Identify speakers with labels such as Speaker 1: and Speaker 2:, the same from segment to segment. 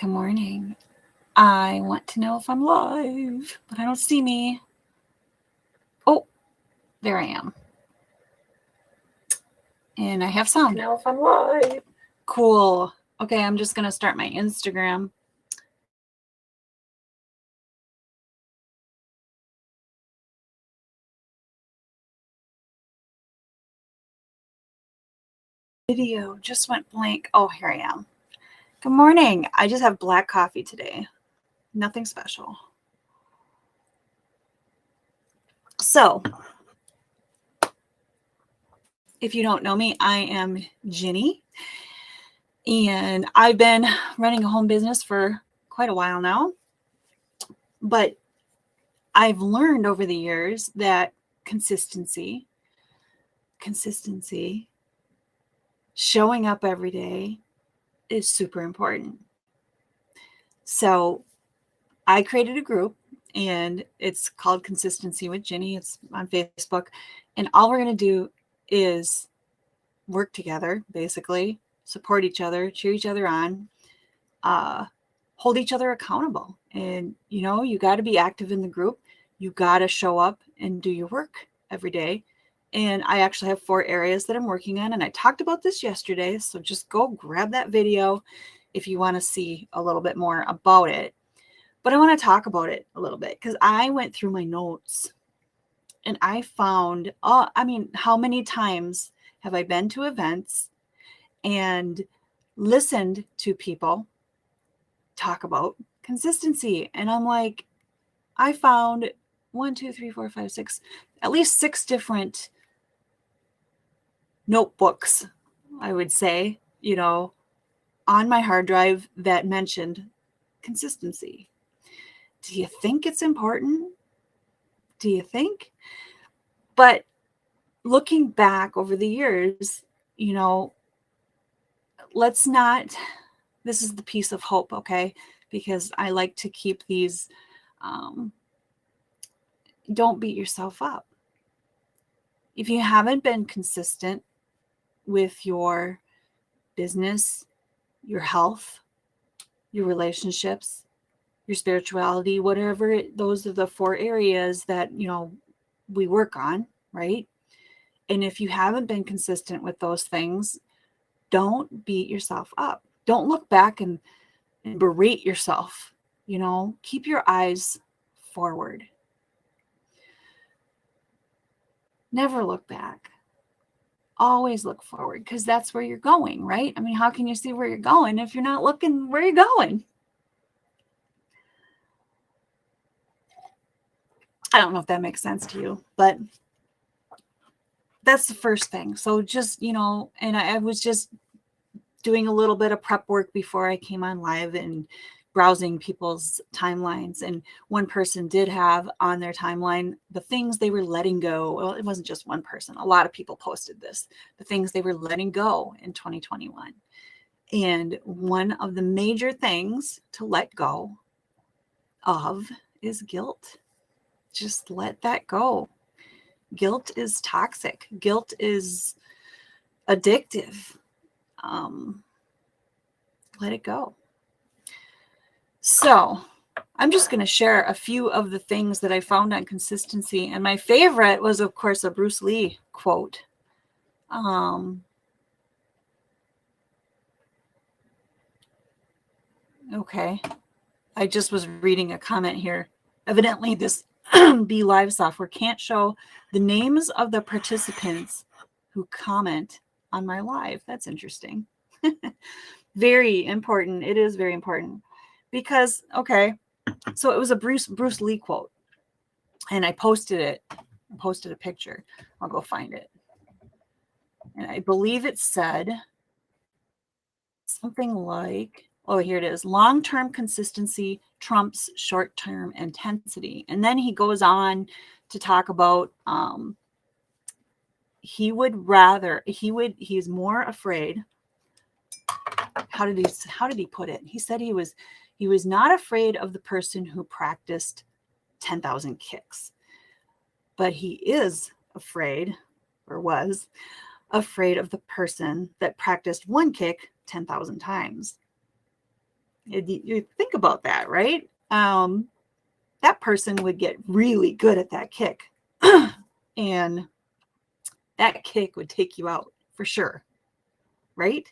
Speaker 1: Good morning. I want to know if I'm live, but I don't see me. Oh, there I am. And I have sound.
Speaker 2: Know if I'm live.
Speaker 1: Cool. Okay, I'm just going to start my Instagram. Video just went blank. Oh, here I am. Good morning. I just have black coffee today. Nothing special. So, if you don't know me, I am Ginny. And I've been running a home business for quite a while now. But I've learned over the years that consistency, showing up every day is super important. So I created a group and it's called Consistency with Ginny. It's on Facebook. And all we're going to do is work together, basically, support each other, cheer each other on, hold each other accountable. And, you got to be active in the group. You got to show up and do your work every day. And I actually have 4 areas that I'm working on. And I talked about this yesterday. So just go grab that video if you want to see a little bit more about it. But I want to talk about it a little bit because I went through my notes and I found, how many times have I been to events and listened to people talk about consistency? And I'm like, I found 1, 2, 3, 4, 5, 6, at least 6 different notebooks, I would say, on my hard drive that mentioned consistency. Do you think it's important? Do you think? But looking back over the years, let's not, this is the piece of hope, okay? Because I like to keep these, don't beat yourself up. If you haven't been consistent with your business, your health, your relationships, your spirituality, whatever, those are the 4 areas that, we work on, right? And if you haven't been consistent with those things, don't beat yourself up. Don't look back and berate yourself, keep your eyes forward. Never look back. Always look forward because that's where you're going, right? I mean, how can you see where you're going if you're not looking where you're going? I don't know if that makes sense to you, but that's the first thing. So just, and I was just doing a little bit of prep work before I came on live and browsing people's timelines. And one person did have on their timeline the things they were letting go. Well, it wasn't just one person. A lot of people posted this, the things they were letting go in 2021. And one of the major things to let go of is guilt. Just let that go. Guilt is toxic. Guilt is addictive. Let it go. So I'm just going to share a few of the things that I found on consistency. And my favorite was, of course, a Bruce Lee quote. Okay. I just was reading a comment here. Evidently, this Be Live software can't show the names of the participants who comment on my live. That's interesting. Very important. It is very important because, okay, so it was a Bruce Lee quote and I posted a picture. I'll go find it. And I believe it said something like, oh, here it is. Long-term consistency trumps short-term intensity. And then he goes on to talk about he's more afraid. How did he put it? He said he was not afraid of the person who practiced 10,000 kicks, but he is afraid, or was afraid, of the person that practiced one kick 10,000 times. You think about that, right? That person would get really good at that kick. And that kick would take you out for sure, right?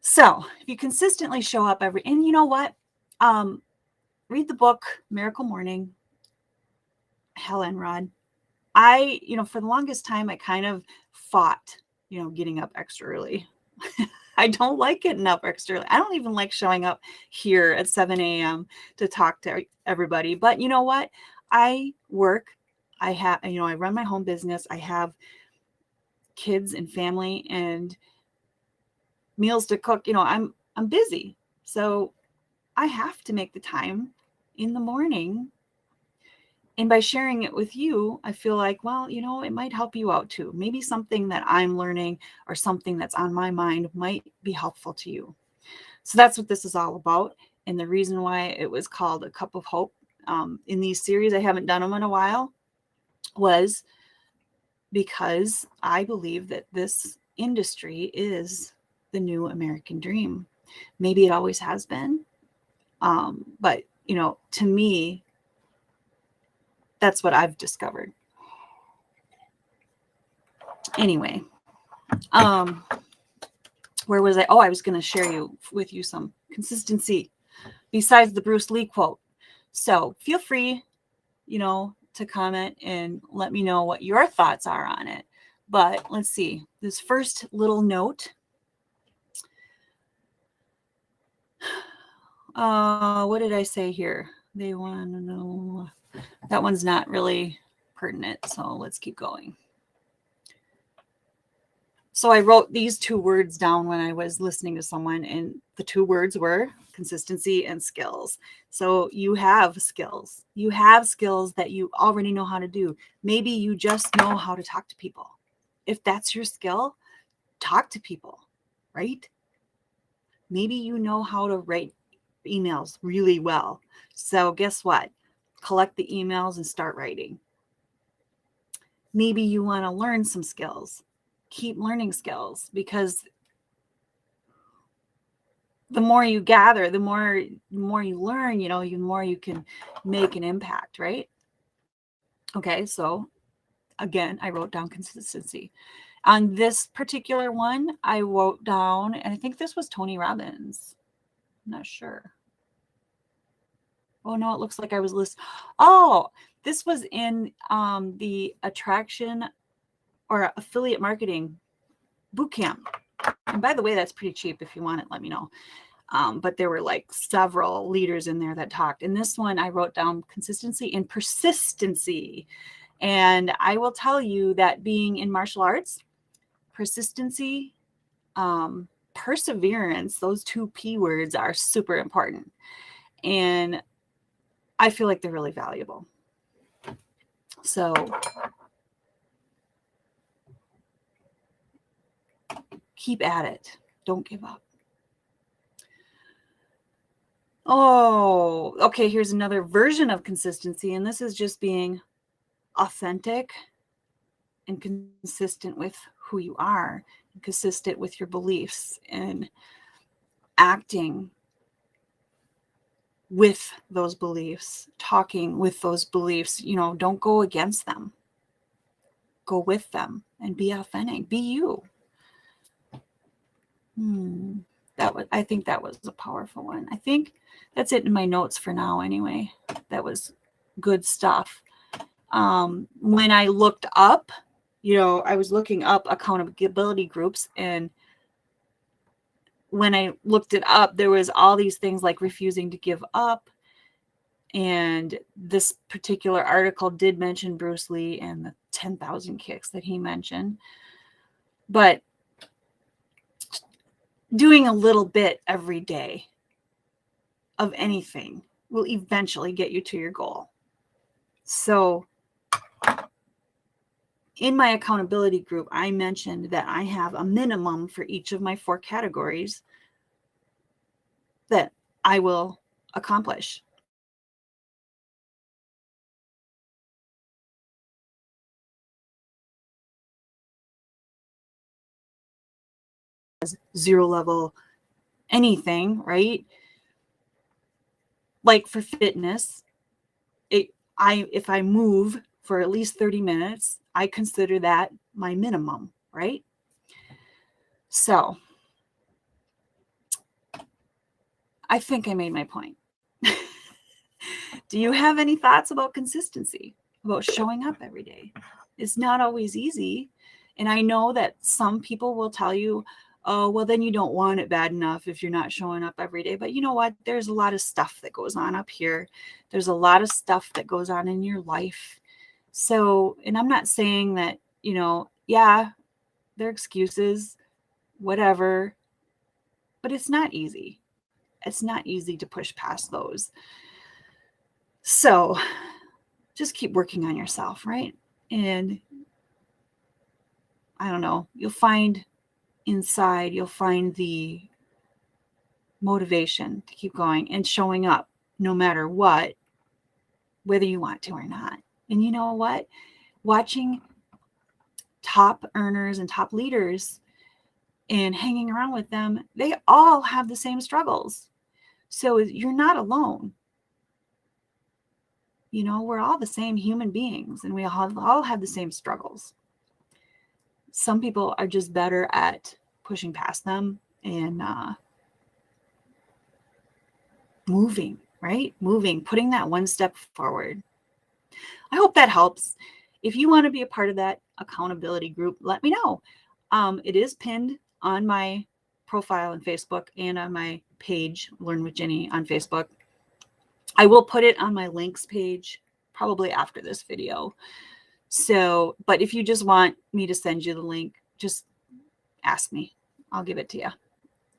Speaker 1: So if you consistently show up and you know what? Read the book Miracle Morning, Hal Enrod. For the longest time, I kind of fought, getting up extra early. I don't like getting up extra early. I don't even like showing up here at 7 a.m. to talk to everybody. But you know what? I work. I run my home business. I have kids and family and meals to cook. I'm busy. So I have to make the time in the morning. And by sharing it with you, I feel like, well, it might help you out too. Maybe something that I'm learning or something that's on my mind might be helpful to you. So that's what this is all about. And the reason why it was called A Cup of Hope in these series, I haven't done them in a while, was because I believe that this industry is the new American dream. Maybe it always has been. But, to me, that's what I've discovered. Anyway, where was I? Oh, I was going to share with you some consistency besides the Bruce Lee quote. So feel free, to comment and let me know what your thoughts are on it. But let's see, this first little note. What did I say here? They want to know. That one's not really pertinent, so let's keep going. So I wrote these 2 words down when I was listening to someone, and the 2 words were consistency and skills. So you have skills. You have skills that you already know how to do. Maybe you just know how to talk to people. If that's your skill, talk to people, right? Maybe you know how to write emails really well. So guess what? Collect the emails and start writing. Maybe you want to learn some skills. Keep learning skills, because the more you gather, the more you learn, the more you can make an impact, right? Okay, so again, I wrote down consistency. On this particular one, I wrote down, and I think this was Tony Robbins. I'm not sure. Oh no, it looks like I was listening. Oh, this was in the attraction or affiliate marketing boot camp. And by the way, that's pretty cheap. If you want it, let me know. But there were like several leaders in there that talked. And this one, I wrote down consistency and persistency. And I will tell you that being in martial arts, persistency, perseverance, those 2 P words are super important. And I feel like they're really valuable. So keep at it. Don't give up. Oh, okay. Here's another version of consistency. And this is just being authentic and consistent with who you are, and consistent with your beliefs, and acting with those beliefs, talking with those beliefs. Don't go against them. Go with them and be authentic. Be you. I think that was a powerful one. I think that's it in my notes for now anyway. That was good stuff. When I looked up, I was looking up accountability groups, and when I looked it up, there was all these things like refusing to give up. And this particular article did mention Bruce Lee and the 10,000 kicks that he mentioned. But doing a little bit every day of anything will eventually get you to your goal. So in my accountability group, I mentioned that I have a minimum for each of my 4 categories that I will accomplish. Zero level anything, right? Like for fitness, if I move for at least 30 minutes, I consider that my minimum, right? So I think I made my point. Do you have any thoughts about consistency, about showing up every day? It's not always easy. And I know that some people will tell you, oh, well, then you don't want it bad enough if you're not showing up every day. But you know what? There's a lot of stuff that goes on up here. There's a lot of stuff that goes on in your life. So, and I'm not saying that, yeah, they're excuses, whatever, but it's not easy. It's not easy to push past those. So just keep working on yourself, right? And I don't know, you'll find inside, you'll find the motivation to keep going and showing up no matter what, whether you want to or not. And you know what? Watching top earners and top leaders and hanging around with them, they all have the same struggles. So you're not alone. We're all the same human beings and we all have the same struggles. Some people are just better at pushing past them and moving, right? Moving, putting that one step forward. I hope that helps. If you want to be a part of that accountability group, let me know. It is pinned on my profile on Facebook and on my page, Learn with Ginny on Facebook. I will put it on my links page probably after this video. So, but if you just want me to send you the link, just ask me. I'll give it to you.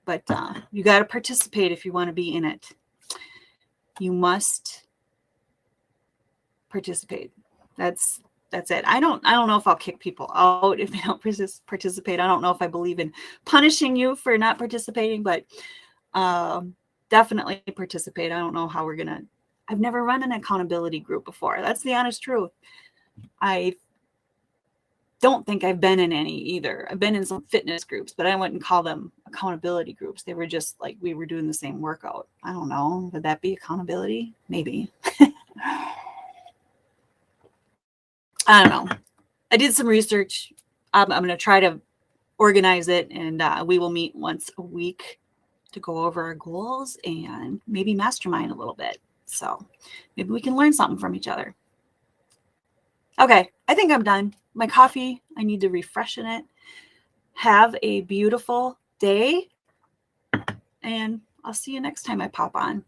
Speaker 1: But you got to participate if you want to be in it. You must participate. That's it. I don't know if I'll kick people out if they don't participate. I don't know if I believe in punishing you for not participating, but definitely participate. I don't know how I've never run an accountability group before. That's the honest truth. I don't think I've been in any either. I've been in some fitness groups, but I wouldn't call them accountability groups. They were just like we were doing the same workout. I don't know. Would that be accountability? Maybe. I don't know. I did some research. I'm going to try to organize it, and we will meet once a week to go over our goals and maybe mastermind a little bit. So maybe we can learn something from each other. Okay, I think I'm done. My coffee, I need to refreshen it. Have a beautiful day, and I'll see you next time I pop on.